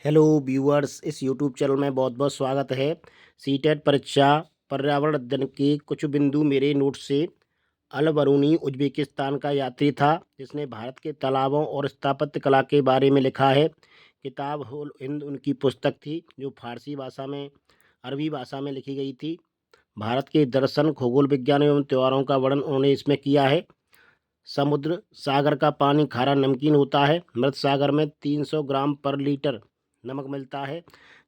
Hello viewers, इस YouTube channel में बहुत बहुत स्वागत है। सीटेट परीक्षा पर्यावरण अध्ययन के कुछ बिंदु मेरे नोट से। अल बरूनी उज्बेकिस्तान का यात्री था जिसने भारत के तालाबों और स्थापत्य कला के बारे में लिखा है। किताब होल हिंद उनकी पुस्तक थी जो फारसी भाषा में अरबी भाषा में लिखी गई थी। भारत के दर्शन, खगोल विज्ञान एवं त्योहारों का वर्णन उन्होंने इसमें किया है। समुद्र सागर का पानी खारा नमकीन होता है। मृत सागर में 300 ग्राम पर लीटर नमक मिलता है।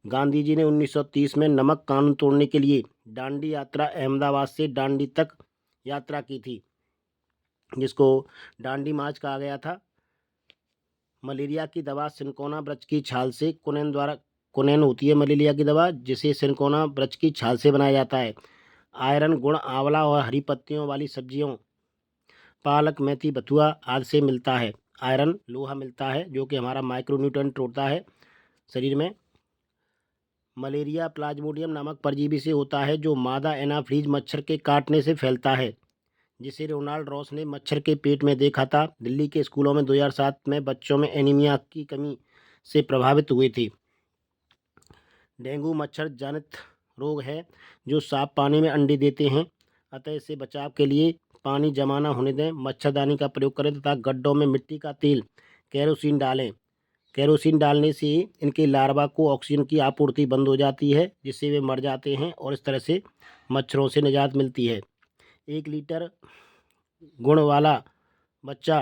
गांधी जी ने 1930 में नमक कानून तोड़ने के लिए दांडी यात्रा अहमदाबाद से दांडी तक यात्रा की थी, जिसको दांडी मार्च कहा गया था। मलेरिया की दवा सिनकोना वृक्ष की छाल से कुनैन होती है मलेरिया की दवा, जिसे सिनकोना वृक्ष की छाल से बनाया जाता है। आयरन गुण आंवला और हरी पत्तियों वाली सब्जियों पालक, मेथी, बथुआ आदि से मिलता है। आयरन लोहा मिलता है जो कि हमारा माइक्रोन्यूट्रेंट होता है शरीर में। मलेरिया प्लाज्मोडियम नामक परजीवी से होता है जो मादा एनाफ्रीज मच्छर के काटने से फैलता है, जिसे रोनाल्ड रॉस ने मच्छर के पेट में देखा था। दिल्ली के स्कूलों में 2007 में बच्चों में एनीमिया की कमी से प्रभावित हुए थे। डेंगू मच्छर जनित रोग है जो साफ पानी में अंडे देते हैं, अतः इससे बचाव के लिए पानी जमा न होने दें। मच्छरदानी का प्रयोग करें तथा गड्ढों में मिट्टी का तेल केरोसिन डालें। केरोसिन डालने से इनके लार्वा को ऑक्सीजन की आपूर्ति बंद हो जाती है, जिससे वे मर जाते हैं और इस तरह से मच्छरों से निजात मिलती है। 1 लीटर गुण वाला बच्चा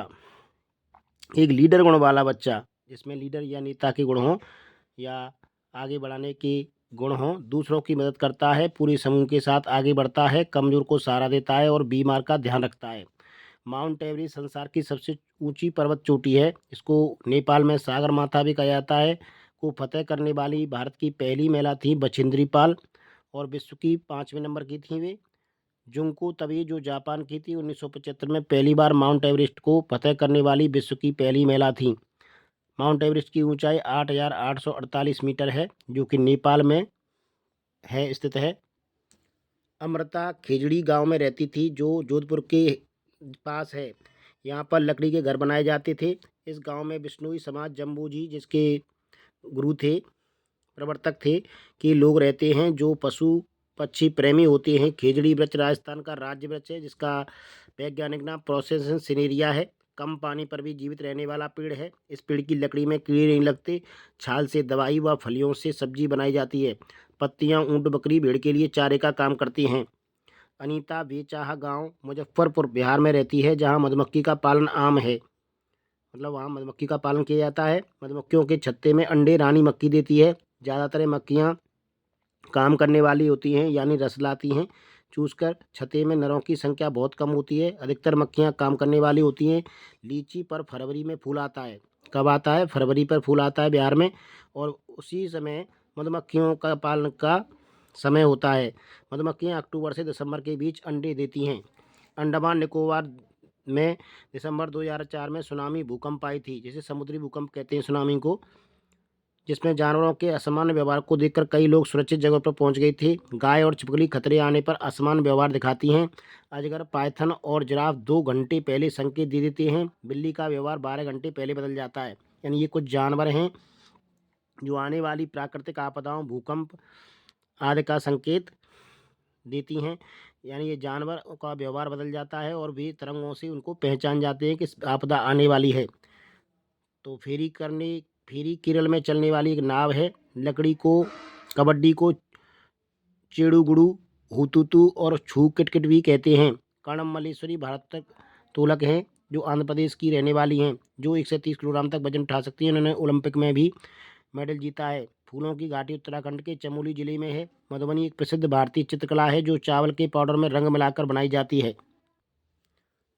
1 लीडर गुण वाला बच्चा, जिसमें लीडर या नेता के गुण हों या आगे बढ़ाने के गुण हों, दूसरों की मदद करता है, पूरे समूह के साथ आगे बढ़ता है, कमजोर को सहारा देता है और बीमार का ध्यान रखता है। माउंट एवरेस्ट संसार की सबसे ऊंची पर्वत चोटी है। इसको नेपाल में सागर माथा भी कहा जाता है। को फतेह करने वाली भारत की पहली महिला थी बछेंद्री पाल, और विश्व की 5वें नंबर की थी वे। जुंको तबे जो जापान की थी, 1975 में पहली बार माउंट एवरेस्ट को फतेह करने वाली विश्व की पहली महिला थी। माउंट एवरेस्ट की ऊंचाई 8,848 मीटर है, जो कि नेपाल में स्थित है। अमृता खेजड़ी गांव में रहती थी जो जोधपुर के पास है। यहाँ पर लकड़ी के घर बनाए जाते थे। इस गांव में बिश्नोई समाज जम्बू जी, जिसके गुरु थे, प्रवर्तक थे, के लोग रहते हैं जो पशु पक्षी प्रेमी होते हैं। खेजड़ी वृक्ष राजस्थान का राज्य वृक्ष है, जिसका वैज्ञानिक नाम प्रोसेसन सिनेरिया है। कम पानी पर भी जीवित रहने वाला पेड़ है। इस पेड़ की लकड़ी में कीड़े नहीं लगते। छाल से दवाई व फलियों से सब्जी बनाई जाती है। पत्तियां ऊंट बकरी भेड़ के लिए चारे का काम करती हैं। अनीता बेचाहा गांव मुजफ्फरपुर बिहार में रहती है, जहां मधुमक्खी का पालन आम है। मतलब वहाँ मधुमक्खी का पालन किया जाता है। मधुमक्खियों के छत्ते में अंडे रानी मक्खी देती है। ज़्यादातर मक्खियाँ काम करने वाली होती हैं, यानी रस लाती हैं चूसकर। छत्ते में नरों की संख्या बहुत कम होती है। अधिकतर मक्खियाँ काम करने वाली होती हैं। लीची पर फरवरी में फूल आता है। कब आता है? फरवरी पर फूल आता है बिहार में, और उसी समय मधुमक्खियों का पालन का समय होता है। मधुमक्खियाँ अक्टूबर से दिसंबर के बीच अंडे देती हैं। अंडमान निकोबार में दिसंबर 2004 में सुनामी भूकंप आई थी, जिसे समुद्री भूकंप कहते हैं सुनामी को, जिसमें जानवरों के असामान्य व्यवहार को देखकर कई लोग सुरक्षित जगह पर पहुंच गए थे। गाय और छिपकली खतरे आने पर असामान्य व्यवहार दिखाती हैं। अजगर, पाइथन और जिराफ 2 घंटे पहले संकेत दे देते हैं। बिल्ली का व्यवहार 12 घंटे पहले बदल जाता है। यानी ये कुछ जानवर हैं जो आने वाली प्राकृतिक आपदाओं, भूकंप आदि का संकेत देती हैं। यानी ये जानवर का व्यवहार बदल जाता है और भी तरंगों से उनको पहचान जाते हैं कि आपदा आने वाली है। तो फेरी केरल में चलने वाली एक नाव है। लकड़ी को कबड्डी को चेड़ूगुड़ू, हुतुतु और छू किटकिट भी कहते हैं। कर्णम मल्लेश्वरी भारत तक तोलक हैं जो आंध्र प्रदेश की रहने वाली हैं, जो 130 किलोग्राम तक वजन उठा सकती हैं। उन्होंने ओलंपिक में भी मेडल जीता है। फूलों की घाटी उत्तराखंड के चमोली जिले में है। मधुबनी एक प्रसिद्ध भारतीय चित्रकला है जो चावल के पाउडर में रंग मिलाकर बनाई जाती है।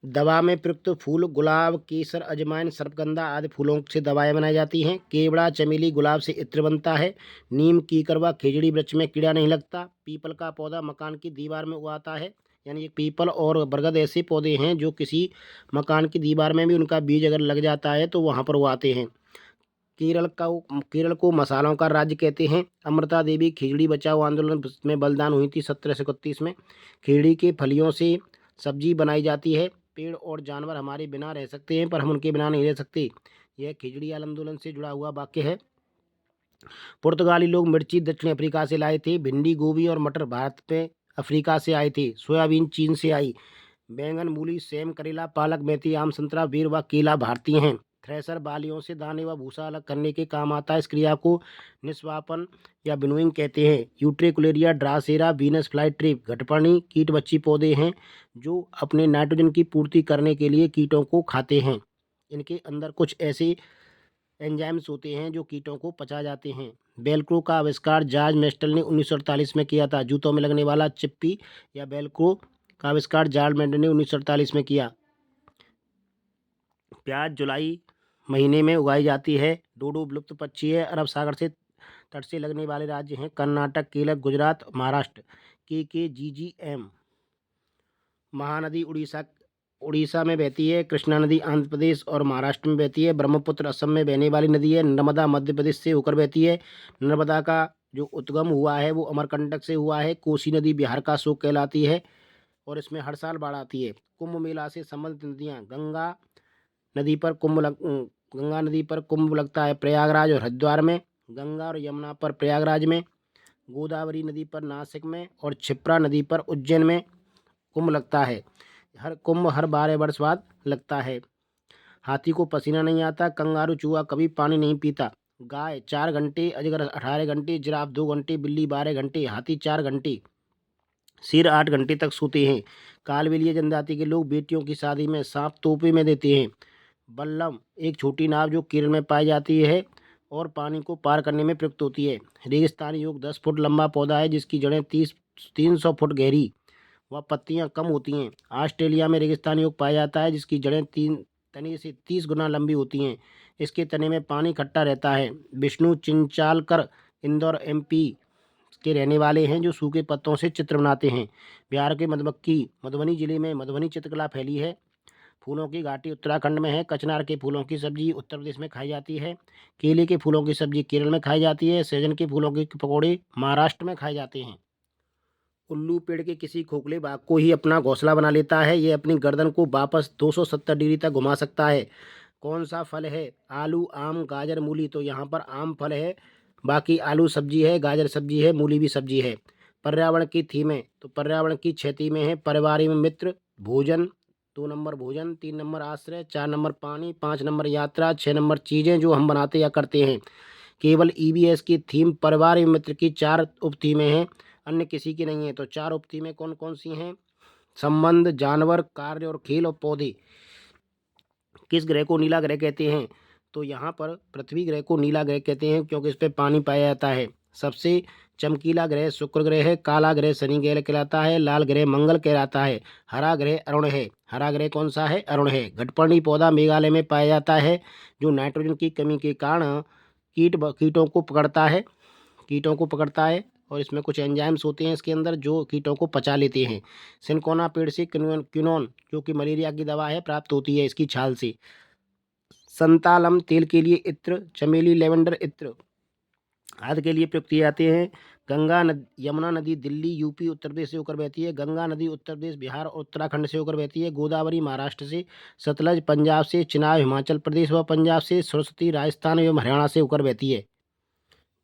दवा में प्रयुक्त फूल गुलाब, केसर, अजवाइन, सर्पगंधा आदि फूलों से दवाएं बनाई जाती हैं। केवड़ा, चमेली, गुलाब से इत्र बनता है। नीम, कीकर व खेजड़ी वृक्ष में कीड़ा नहीं लगता। पीपल का पौधा मकान की दीवार में उगाता है। यानी ये पीपल और बरगद ऐसे पौधे हैं जो किसी मकान की दीवार में भी उनका बीज अगर लग जाता है तो वहाँ पर उगाते हैं। केरल को मसालों का राज्य कहते हैं। अमृता देवी खिचड़ी बचाओ आंदोलन में बलिदान हुई थी 1731 में। खिचड़ी के फलियों से सब्जी बनाई जाती है। पेड़ और जानवर हमारे बिना रह सकते हैं पर हम उनके बिना नहीं रह सकते। यह खिचड़ी आंदोलन से जुड़ा हुआ वाक्य है। पुर्तगाली लोग मिर्ची दक्षिण अफ्रीका से लाए थे। भिंडी, गोभी और मटर भारत में अफ्रीका से आए थे। सोयाबीन चीन से आई। बैंगन, मूली, सेम, करेला, पालक, मेथी, आम, संतरा, बेर व केला भारतीय हैं। थ्रेशर बालियों से दाने व भूसा अलग करने के काम आता है। इस क्रिया को निष्पापन या विनोइंग कहते हैं। यूट्रिकुलेरिया, ड्रासेरा, वीनस फ्लाई ट्रिप, घटपर्णी कीट बच्ची पौधे हैं जो अपने नाइट्रोजन की पूर्ति करने के लिए कीटों को खाते हैं। इनके अंदर कुछ ऐसे एंजाइम्स होते हैं जो कीटों को पचा जाते हैं। वेलक्रो का आविष्कार जॉर्ज मेस्टल ने 1948 में किया था। जूतों में लगने वाला चिप्पी या वेलक्रो का आविष्कार जॉर्ज मेस्टल ने 1948 में किया। प्याज जुलाई महीने में उगाई जाती है। डोडो विलुप्त पक्षी है। अरब सागर से तट से लगने वाले राज्य हैं कर्नाटक, केरल, गुजरात, महाराष्ट्र। KKGGM। महानदी उड़ीसा में बहती है। कृष्णा नदी आंध्र प्रदेश और महाराष्ट्र में बहती है। ब्रह्मपुत्र असम में बहने वाली नदी है। नर्मदा मध्य प्रदेश से होकर बहती है। नर्मदा का जो उद्गम हुआ है वो अमरकंटक से हुआ है। कोसी नदी बिहार का शोक कहलाती है और इसमें हर साल बाढ़ आती है। कुंभ मेला से संबंधित नदियाँ गंगा नदी पर कुंभ लगता है प्रयागराज और हरिद्वार में। गंगा और यमुना पर प्रयागराज में। गोदावरी नदी पर नासिक में और क्षिप्रा नदी पर उज्जैन में कुंभ लगता है। कुंभ हर 12 वर्ष बाद लगता है। हाथी को पसीना नहीं आता। कंगारू चूहा कभी पानी नहीं पीता। गाय 4 घंटे, अजगर 18 घंटे, जिराफ 2 घंटे, बिल्ली 12 घंटे, हाथी 4 घंटे, शेर 8 घंटे तक सोते हैं। कालबेलिया जनजाति के लोग बेटियों की शादी में सांप तोहफे में देते हैं। बल्लम एक छोटी नाव जो केरल में पाई जाती है और पानी को पार करने में प्रयुक्त होती है। रेगिस्तानी योग 10 फुट लंबा पौधा है जिसकी जड़ें 300 फुट गहरी व पत्तियां कम होती हैं। ऑस्ट्रेलिया में रेगिस्तानी योग पाया जाता है जिसकी जड़ें 3 तने से 30 गुना लंबी होती हैं। इसके तने में पानी इकट्ठा रहता है। विष्णु चिंचालकर इंदौर MP के रहने वाले हैं जो सूखे पत्तों से चित्र बनाते हैं। बिहार के मधुबनी जिले में मधुबनी चित्रकला फैली है। फूलों की घाटी उत्तराखंड में है। कचनार के फूलों की सब्जी उत्तर प्रदेश में खाई जाती है। केले के फूलों की सब्जी केरल में खाई जाती है। सहजन के फूलों के पकौड़े महाराष्ट्र में खाए जाते हैं। उल्लू पेड़ के किसी खोखले भाग को ही अपना घोंसला बना लेता है। यह अपनी गर्दन को वापस 270 डिग्री तक घुमा सकता है। कौन सा फल है? आलू, आम, गाजर, मूली। तो यहाँ पर आम फल है, बाकी आलू सब्जी है, गाजर सब्जी है, मूली भी सब्जी है। पर्यावरण की थीमें तो पर्यावरण की 6 थीमें हैं। परिवार में मित्र, भोजन, 2 नंबर भोजन, 3 नंबर आश्रय, 4 नंबर पानी, 5 नंबर यात्रा, 6 नंबर चीज़ें जो हम बनाते या करते हैं। केवल EVS की थीम परिवार एवं मित्र की 4 उप थीमें हैं, अन्य किसी की नहीं है। तो 4 उप थीमें कौन कौन सी हैं? संबंध, जानवर, कार्य और खेल और पौधे। किस ग्रह को नीला ग्रह कहते हैं? तो यहाँ पर पृथ्वी ग्रह को नीला ग्रह कहते हैं क्योंकि इस पर पानी पाया जाता है। सबसे चमकीला ग्रह शुक्र ग्रह है। काला ग्रह शनि ग्रह कहलाता है। लाल ग्रह मंगल कहलाता है। हरा ग्रह अरुण है। हरा ग्रह कौन सा है? अरुण है। घटपर्णी पौधा मेघालय में पाया जाता है जो नाइट्रोजन की कमी के कारण कीटों को पकड़ता है और इसमें कुछ एंजाइम्स होते हैं इसके अंदर जो कीटों को पचा लेते हैं। सिनकोना पेड़ से क्विनोन जो कि मलेरिया की दवा है प्राप्त होती है इसकी छाल से। संतालम तेल के लिए इत्र, चमेली, लेवेंडर इत्र आदि के लिए प्रयुक्त किए जाते हैं। यमुना नदी दिल्ली, UP, उत्तर प्रदेश से होकर बहती है। गंगा नदी उत्तर प्रदेश, बिहार और उत्तराखंड से होकर बहती है। गोदावरी महाराष्ट्र से, सतलज पंजाब से, चिनाब हिमाचल प्रदेश व पंजाब से, सरस्वती राजस्थान एवं हरियाणा से होकर बहती है।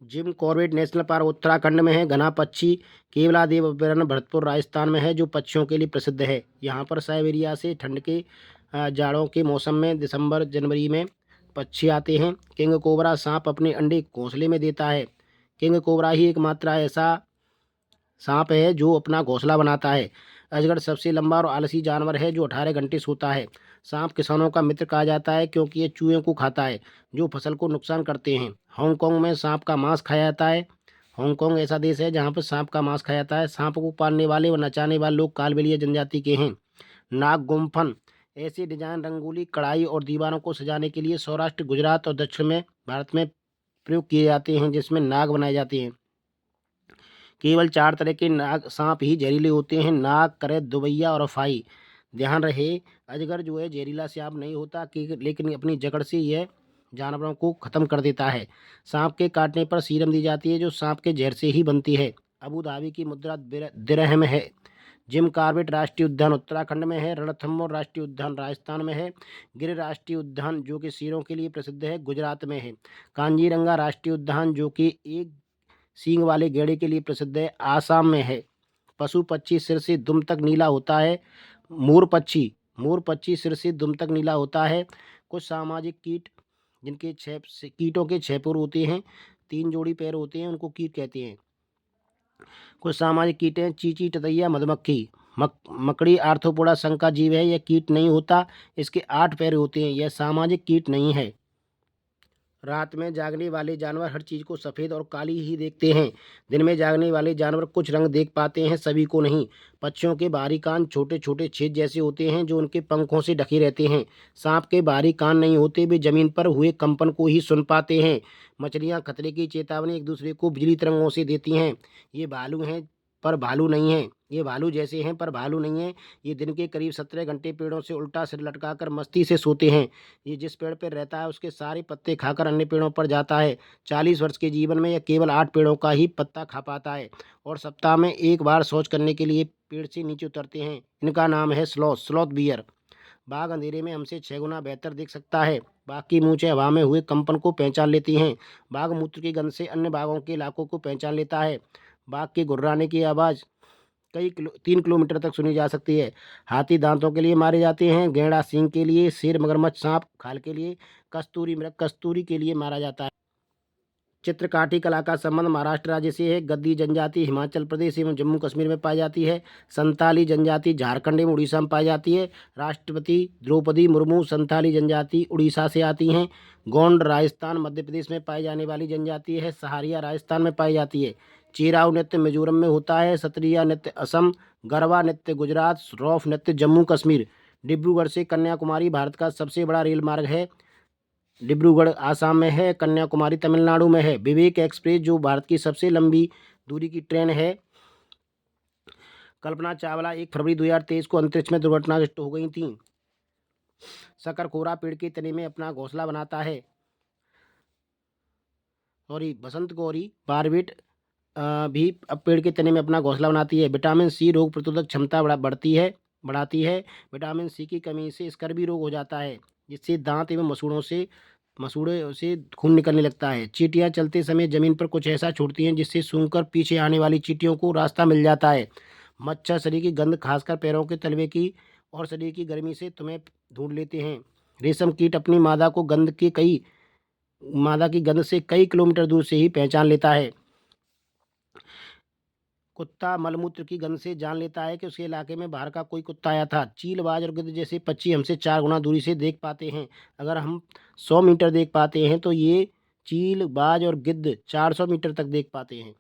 Jim Corbett national park Uttarakhand में है। घना पक्षी केवलादेव अभयारण्य भरतपुर राजस्थान में है जो पक्षियों के लिए प्रसिद्ध है। यहाँ पर साइबेरिया से ठंड के जाड़ों के मौसम में दिसंबर जनवरी में पक्षी आते हैं। किंग कोबरा सांप अपने अंडे घोंसले में देता है। किंग कोबरा ही एकमात्र ऐसा सांप है जो अपना घोंसला बनाता है। अजगर सबसे लंबा और आलसी जानवर है जो 18 घंटे सोता है। सांप किसानों का मित्र कहा जाता है क्योंकि ये चूहे को खाता है जो फसल को नुकसान करते हैं। हांगकांग में सांप का मांस खाया जाता है। हांगकांग ऐसा देश है जहाँ पर सांप का मांस खाया जाता है। सांप को पालने वाले व नचाने वाले लोग कालबेलिया जनजाति के हैं। नाग गुम्फन ऐसे डिजाइन रंगोली, कढ़ाई और दीवारों को सजाने के लिए सौराष्ट्र, गुजरात और दक्षिण में भारत में प्रयोग किए जाते हैं जिसमें नाग बनाए जाते हैं। केवल 4 तरह के नाग सांप ही जहरीले होते हैं। नाग, करे, दुबैया और अफाई। ध्यान रहे अजगर जो है जहरीला सांप नहीं होता लेकिन अपनी जकड़ से यह जानवरों को खत्म कर देता है। सांप के काटने पर सीरम दी जाती है जो सांप के जहर से ही बनती है। अबू धाबी की मुद्रा दिरहम है जिम कॉर्बेट राष्ट्रीय उद्यान उत्तराखंड में है। रणथंभौर राष्ट्रीय उद्यान राजस्थान में है। गिर राष्ट्रीय उद्यान जो कि शेरों के लिए प्रसिद्ध है, गुजरात में है। कांजीरंगा राष्ट्रीय उद्यान जो कि एक सींग वाले गैंडे के लिए प्रसिद्ध है, आसाम में है। पशु पक्षी सिर से दुम तक नीला होता है। मोर पक्षी सिर से दुम तक नीला होता है। कुछ सामाजिक कीट जिनके कीटों के 6 पैर होते हैं, 3 जोड़ी पैर होते हैं, उनको कीट कहते हैं। कुछ सामाजिक कीट हैं, चींटी, ततैया, मधुमक्खी। मकड़ी आर्थ्रोपोडा संघ का जीव है, यह कीट नहीं होता। इसके 8 पैर होते हैं, यह सामाजिक कीट नहीं है। रात में जागने वाले जानवर हर चीज को सफेद और काली ही देखते हैं। दिन में जागने वाले जानवर कुछ रंग देख पाते हैं, सभी को नहीं। पक्षियों के बाहरी कान छोटे छोटे छेद जैसे होते हैं जो उनके पंखों से ढके रहते हैं। सांप के बाहरी कान नहीं होते, वे जमीन पर हुए कंपन को ही सुन पाते हैं। मछलियां खतरे की चेतावनी एक दूसरे को बिजली तरंगों से देती हैं। ये भालू हैं पर भालू नहीं है। ये भालू जैसे हैं पर भालू नहीं है। ये दिन के करीब 17 घंटे पेड़ों से उल्टा सिर लटकाकर मस्ती से सोते हैं। ये जिस पेड़ पर रहता है उसके सारे पत्ते खाकर अन्य पेड़ों पर जाता है। 40 वर्ष के जीवन में यह केवल 8 पेड़ों का ही पत्ता खा पाता है और सप्ताह में एक बार शौच करने के लिए पेड़ से नीचे उतरते हैं। इनका नाम है स्लॉथ बियर। बाघ अंधेरे में हमसे 6 गुना बेहतर देख सकता है। बाघ की मूंछें हवा में हुए कंपन को पहचान लेती हैं। बाघ मूत्र की गंध से अन्य बाघों के इलाकों को पहचान लेता है। बाघ के गुर्राने की आवाज़ 3 किलोमीटर तक सुनी जा सकती है। हाथी दांतों के लिए मारे जाते हैं, गैंडा सींग के लिए, शेर मगरमच्छ सांप खाल के लिए, कस्तूरी मृग कस्तूरी के लिए मारा जाता है। चित्रकाठी कला का संबंध महाराष्ट्र राज्य से है। गद्दी जनजाति हिमाचल प्रदेश एवं जम्मू कश्मीर में पाई जाती है। संताली जनजाति झारखंड एवं उड़ीसा में पाई जाती है। राष्ट्रपति द्रौपदी मुर्मू संताली जनजाति उड़ीसा से आती हैं। गोंड राजस्थान मध्य प्रदेश में पाई जाने वाली जनजाति है। सहारिया राजस्थान में पाई जाती है। चेराव नृत्य मिजोरम में होता है। सत्रिया नृत्य असम, गरबा नृत्य गुजरात, रौफ नृत्य जम्मू कश्मीर। डिब्रूगढ़ से कन्याकुमारी भारत का सबसे बड़ा रेल मार्ग है। डिब्रूगढ़ आसाम में है, कन्याकुमारी तमिलनाडु में है। विवेक एक्सप्रेस जो भारत की सबसे लंबी दूरी की ट्रेन है। कल्पना चावला 1 फरवरी 2023 को अंतरिक्ष में दुर्घटनाग्रस्त हो गई थीं। शकरखोरा पेड़ के तने में अपना घोंसला बनाता है। और बसंत गौरी बारबेट भी अब पेड़ के तने में अपना घोंसला बनाती है। विटामिन सी रोग प्रतिरोधक क्षमता बढ़ाती है। विटामिन सी की कमी से स्कर्वी रोग हो जाता है, जिससे दांत एवं मसूड़े से खून निकलने लगता है। चींटियां चलते समय जमीन पर कुछ ऐसा छोड़ती हैं जिससे सूंघकर पीछे आने वाली चींटियों को रास्ता मिल जाता है। मच्छर शरीर की गंध खासकर पैरों के तलवे की और शरीर की गर्मी से तुम्हें ढूंढ लेते हैं। रेशम कीट अपनी मादा की गंध से कई किलोमीटर दूर से ही पहचान लेता है। कुत्ता मलमूत्र की गंध से जान लेता है कि उसके इलाके में बाहर का कोई कुत्ता आया था। चील, बाज और गिद्ध जैसे पक्षी हमसे 4 गुना दूरी से देख पाते हैं। अगर हम 100 मीटर देख पाते हैं तो ये चील, बाज और गिद्ध 400 मीटर तक देख पाते हैं।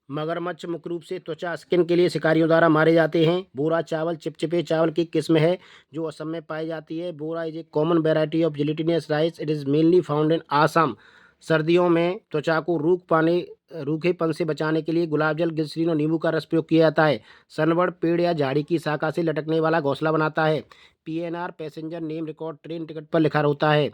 मगरमच्छ मुख्य रूप से त्वचा स्किन के लिए शिकारियों द्वारा मारे जाते हैं। बोरा चावल चिपचिपे चावल की किस्म है जो असम में पाई जाती है। Bora is a common variety of gelatinous rice. It is mainly found in Assam. सर्दियों में त्वचा को रूखेपन से बचाने के लिए गुलाब जल, ग्लिसरीन और नींबू का रस प्रयोग किया जाता है। सनबर्ड पेड़ या झाड़ी की शाखा से लटकने वाला घोंसला बनाता है। PNR passenger name record train ticket पर लिखा होता है।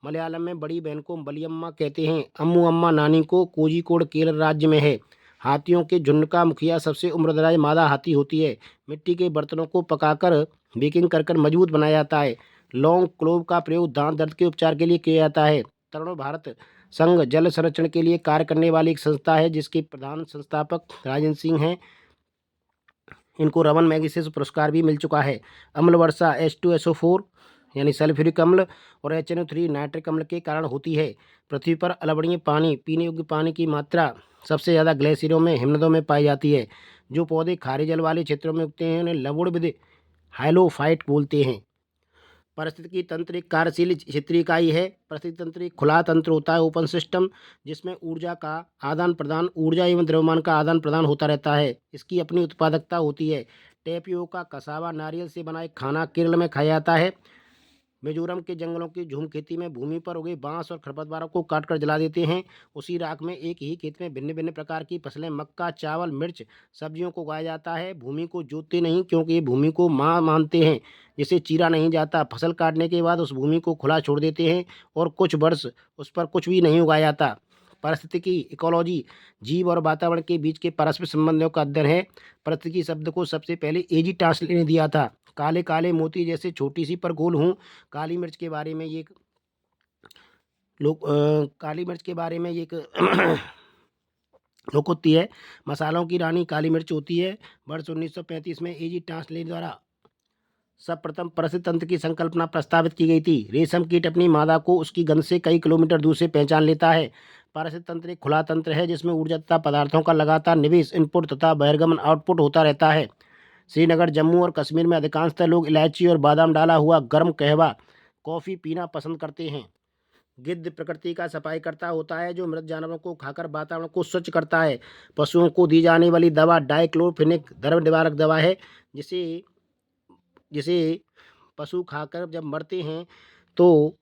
मलयालम में बड़ी बहन को बलियम्मा कहते हैं। अम्मू अम्मा नानी को कोझिकोड केरल राज्य में है। हाथियों के झुंड का मुखिया सबसे उम्रदराज मादा हाथी होती है। मिट्टी के बर्तनों को पकाकर बेकिंग कर मजबूत बनाया जाता है। लौंग क्लोव का प्रयोग दांत दर्द के उपचार के लिए किया जाता है। तरुण भारत संघ जल संरक्षण के लिए कार्य करने वाली एक संस्था है जिसके प्रधान संस्थापक राजन सिंह हैं। इनको रमन मैगसेसे पुरस्कार भी मिल चुका है। अम्ल वर्षा H2SO4 यानी सल्फ्यूरिक अम्ल और HNO3 नाइट्रिक अम्ल के कारण होती है। पृथ्वी पर अलवणीय पानी पीने योग्य पानी की मात्रा सबसे ज़्यादा ग्लेशियरों में, हिमनदों में पाई जाती है। जो पौधे खारे जल वाले क्षेत्रों में उगते हैं उन्हें लवणविद हाइलोफाइट बोलते हैं। पारिस्थितिकी तंत्र एक कार्यशील क्षेत्रीय इकाई है। पारिस्थितिकी तंत्र एक खुला तंत्र होता है, ओपन सिस्टम, जिसमें ऊर्जा एवं द्रव्यमान का आदान प्रदान होता रहता है। इसकी अपनी उत्पादकता होती है। टेपियोका कसावा नारियल से बना एक खाना केरल में खाया जाता है। मिजोरम के जंगलों की झूम खेती में भूमि पर उगे बांस और खरपतवारों को काटकर जला देते हैं। उसी राख में एक ही खेत में भिन्न भिन्न प्रकार की फसलें मक्का, चावल, मिर्च, सब्जियों को उगाया जाता है। भूमि को जोतते नहीं क्योंकि ये भूमि को मां मानते हैं जिसे चीरा नहीं जाता। फसल काटने के बाद उस भूमि को खुला छोड़ देते हैं और कुछ वर्ष उस पर कुछ भी नहीं उगाया जाता। पारिस्थितिकी इकोलॉजी जीव और वातावरण के बीच के परस्पर संबंधों का अध्ययन है। पारिस्थितिकी शब्द को सबसे पहले एजी टास्लेट ने दिया था। काले काले मोती जैसे छोटी सी पर गोल हूँ। काली मिर्च के बारे में ये एक काली मिर्च के बारे में ये एक लोक होती है। मसालों की रानी काली मिर्च होती है। वर्ष 1935 में एजी टास्लेट द्वारा सर्वप्रथम परिस्थिति तंत्र की संकल्पना प्रस्तावित की गई थी। रेशम कीट अपनी मादा को उसकी गंध से कई किलोमीटर दूर से पहचान लेता है। पारिस्थितिक तंत्र एक खुला तंत्र है जिसमें ऊर्जा तथा पदार्थों का लगातार निवेश इनपुट तथा बहिर्गमन आउटपुट होता रहता है। श्रीनगर, जम्मू और कश्मीर में अधिकांशतः लोग इलायची और बादाम डाला हुआ गर्म कहवा कॉफ़ी पीना पसंद करते हैं। गिद्ध प्रकृति का सफाईकर्ता होता है जो मृत जानवरों को खाकर वातावरण को स्वच्छ करता है। पशुओं को दी जाने वाली दवा डाइक्लोरफिनिक द्रव निवारक दवा है जिसे जिसे पशु खाकर जब मरते हैं तो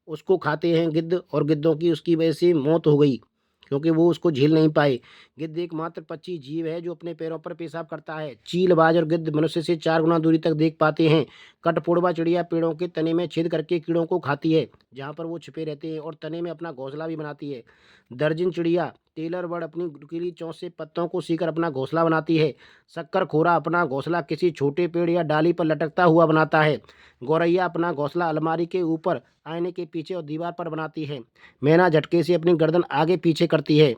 उसको खाते हैं गिद्ध, और गिद्धों की उसकी वजह से मौत हो गई क्योंकि वो उसको झेल नहीं पाए। गिद्ध एकमात्र पक्षी जीव है जो अपने पैरों पर पेशाब करता है। चीलबाज और गिद्ध मनुष्य से 4 गुना दूरी तक देख पाते हैं। कठफोड़वा चिड़िया पेड़ों के तने में छेद करके कीड़ों को खाती है जहाँ पर वो छिपे रहते हैं, और तने में अपना घोंसला भी बनाती है। दर्जन चिड़िया टेलर बर्ड अपनी नुकीली चोंच से पत्तों को सीकर अपना घोंसला बनाती है। शक्करखोरा अपना घोंसला किसी छोटे पेड़ या डाली पर लटकता हुआ बनाता है। गौरैया अपना घोंसला अलमारी के ऊपर, आईने के पीछे और दीवार पर बनाती है। मैना झटके से अपनी गर्दन आगे पीछे करती है।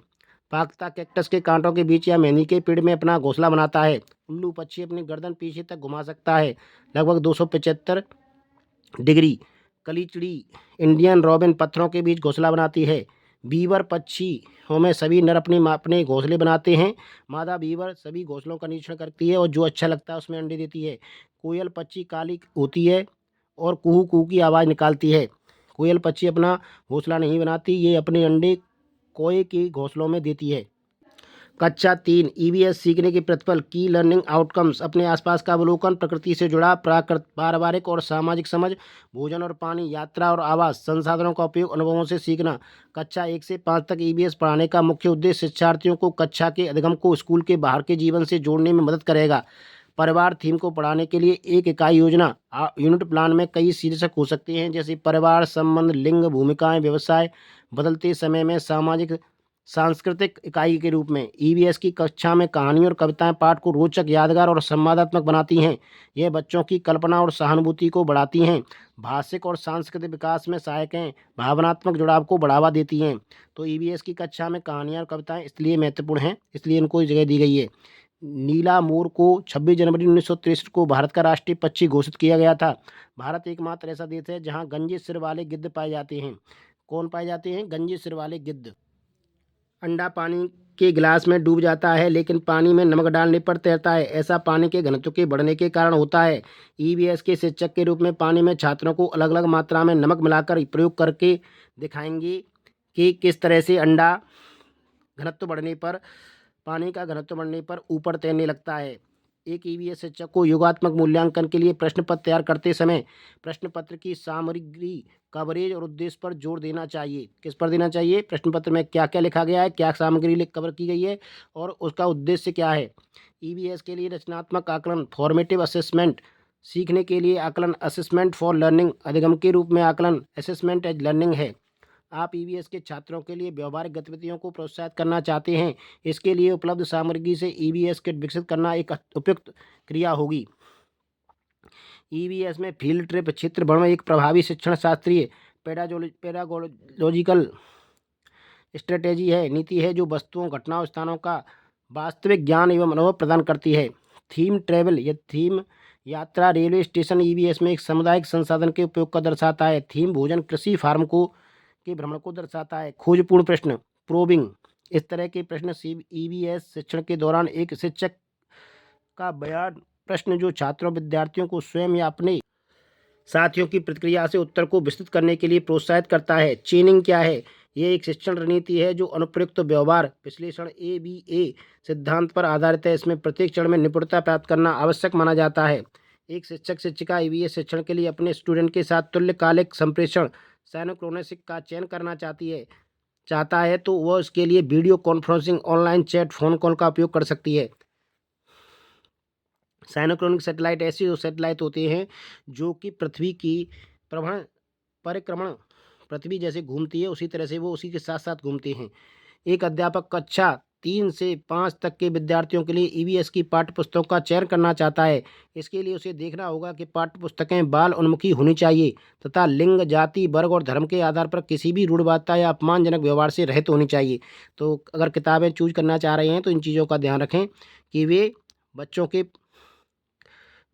पाकता कैक्टस के कांटों के बीच या मेहंदी के पेड़ में अपना घोंसला बनाता है। उल्लू पक्षी अपनी गर्दन पीछे तक घुमा सकता है लगभग 275 डिग्री। कलीचिड़ी इंडियन रॉबिन पत्थरों के बीच घोंसला बनाती है। बीवर पक्षियों में सभी नर अपने घोंसले बनाते हैं। मादा बीवर सभी घोंसलों का निरीक्षण करती है और जो अच्छा लगता है उसमें अंडे देती है। कोयल पक्षी काली होती है और कुहू कुहू की आवाज़ निकालती है। कोयल पक्षी अपना घोंसला नहीं बनाती, ये अपने अंडे कोए के घोंसलों में देती है। कक्षा 3 ईवीएस सीखने के प्रतिफल की लर्निंग आउटकम्स अपने आसपास का अवलोकन, प्रकृति से जुड़ा पारिवारिक और सामाजिक समझ, भोजन और पानी, यात्रा और आवास, संसाधनों का उपयोग, अनुभवों से सीखना। कक्षा 1 से 5 तक ईवीएस पढ़ाने का मुख्य उद्देश्य शिक्षार्थियों को कक्षा के अधिगम को स्कूल के बाहर के जीवन से जोड़ने में मदद करेगा। परिवार थीम को पढ़ाने के लिए एक इकाई योजना यूनिट प्लान में कई शीर्षक हो सकते हैं जैसे परिवार, संबंध, लिंग, भूमिकाएं, व्यवसाय, बदलते समय में सामाजिक सांस्कृतिक इकाई के रूप में। ईवीएस की कक्षा में कहानियाँ और कविताएं पाठ को रोचक, यादगार और संवादात्मक बनाती हैं। यह बच्चों की कल्पना और सहानुभूति को बढ़ाती हैं। भाषिक और सांस्कृतिक विकास में सहायक हैं। भावनात्मक जुड़ाव को बढ़ावा देती हैं। तो ईवीएस की कक्षा में कहानियाँ और कविताएं इसलिए महत्वपूर्ण हैं, इसलिए इनको जगह दी गई है। नीला मोर को 26 जनवरी 1963 को भारत का राष्ट्रीय पक्षी घोषित किया गया था। भारत एकमात्र ऐसा देश है जहाँ गंजे सिर वाले गिद्ध पाए जाते हैं। कौन पाए जाते हैं? गंजे सिर वाले गिद्ध। अंडा पानी के गिलास में डूब जाता है लेकिन पानी में नमक डालने पर तैरता है। ऐसा पानी के घनत्व के बढ़ने के कारण होता है। ईवीएस के शिक्षक के रूप में पानी में छात्रों को अलग अलग मात्रा में नमक मिलाकर प्रयोग करके दिखाएंगे कि किस तरह से अंडा घनत्व बढ़ने पर, पानी का घनत्व बढ़ने पर ऊपर तैरने लगता है। एक ईवीएस शिक्षक को योगात्मक मूल्यांकन के लिए प्रश्न पत्र तैयार करते समय प्रश्न पत्र की सामग्री, कवरेज और उद्देश्य पर जोर देना चाहिए। किस पर देना चाहिए? प्रश्न पत्र में क्या क्या लिखा गया है, क्या सामग्री कवर की गई है और उसका उद्देश्य क्या है। ईवीएस के लिए रचनात्मक आकलन, फॉर्मेटिव असेसमेंट, सीखने के लिए आकलन, असेसमेंट फॉर लर्निंग, अधिगम के रूप में आकलन, असेसमेंट एज लर्निंग है। आप ईवीएस के छात्रों के लिए व्यवहारिक गतिविधियों को प्रोत्साहित करना चाहते हैं। इसके लिए उपलब्ध सामग्री से ईवीएस किट विकसित करना एक उपयुक्त क्रिया होगी। ईवीएस में फील्ड ट्रिप, क्षेत्र भ्रमण एक प्रभावी शिक्षण शास्त्रीय पेडागोजिकल स्ट्रेटेजी है, नीति है जो वस्तुओं, घटनाओं, स्थानों का वास्तविक ज्ञान एवं अनुभव प्रदान करती है। थीम ट्रेवल, यह थीम यात्रा, रेलवे स्टेशन ईवीएस में एक सामुदायिक संसाधन के उपयोग का दर्शाता है। थीम भोजन, कृषि, फार्म को के भ्रमण को दर्शाता है। खोजपूर्ण प्रश्न, प्रोबिंग, इस तरह के प्रश्न ईवीएस शिक्षण के दौरान एक शिक्षक का बयान प्रश्न जो छात्रों, विद्यार्थियों को स्वयं या अपने साथियों की प्रतिक्रिया से उत्तर को विस्तृत करने के लिए प्रोत्साहित करता है। चेनिंग क्या है? यह एक शिक्षण रणनीति है जो अनुप्रयुक्त व्यवहार विश्लेषण ABA सिद्धांत पर आधारित है। इसमें प्रत्येक चरण में निपुणता प्राप्त करना आवश्यक माना जाता है। एक शिक्षक शिक्षिका ईवीएस शिक्षण के लिए अपने स्टूडेंट के साथ तुल्यकालिक संप्रेषण साइनोक्रोनस का चयन करना चाहता है तो वह इसके लिए video conferencing, online chat, phone call का उपयोग कर सकती है। साइनोक्रोनिक सैटेलाइट ऐसे सैटेलाइट होते हैं जो कि पृथ्वी की परिक्रमण, पृथ्वी जैसे घूमती है उसी तरह से वो उसी के साथ साथ घूमते हैं। एक अध्यापक कक्षा 3 से 5 तक के विद्यार्थियों के लिए ईवीएस की पाठ्य पुस्तकों का चयन करना चाहता है। इसके लिए उसे देखना होगा कि पाठ्य पुस्तकें बाल उन्मुखी होनी चाहिए तथा लिंग, जाति, वर्ग और धर्म के आधार पर किसी भी रूढ़वादिता या अपमानजनक व्यवहार से रहित होनी चाहिए। तो अगर किताबें चूज करना चाह रहे हैं तो इन चीज़ों का ध्यान रखें कि वे बच्चों के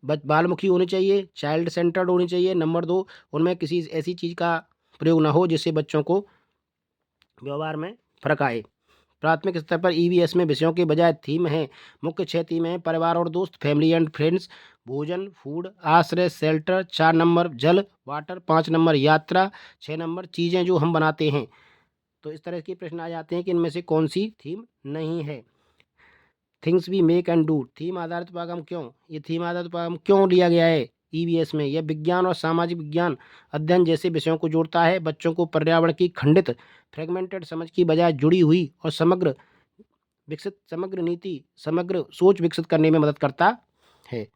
बालमुखी होनी चाहिए, चाइल्ड सेंटर्ड होनी चाहिए। नंबर 2, उनमें किसी ऐसी चीज़ का प्रयोग ना हो जिससे बच्चों को व्यवहार में फ़र्क आए। प्राथमिक स्तर पर ईवीएस में विषयों के बजाय थीम हैं। मुख्य 6 थीम हैं: परिवार और दोस्त, फैमिली एंड फ्रेंड्स, भोजन फूड, आश्रय शेल्टर, 4 नंबर जल वाटर, 5 नंबर यात्रा, 6 नंबर चीज़ें जो हम बनाते हैं। तो इस तरह के प्रश्न आ जाते हैं कि इनमें से कौन सी थीम नहीं है। Things we make and do, theme आधारित उपागम क्यों? ये थीम आधारित उपागम क्यों लिया गया है ईवीएस में? यह विज्ञान और सामाजिक विज्ञान अध्ययन जैसे विषयों को जोड़ता है। बच्चों को पर्यावरण की खंडित फ्रेगमेंटेड समझ की बजाय जुड़ी हुई और समग्र नीति, समग्र सोच विकसित करने में मदद करता है।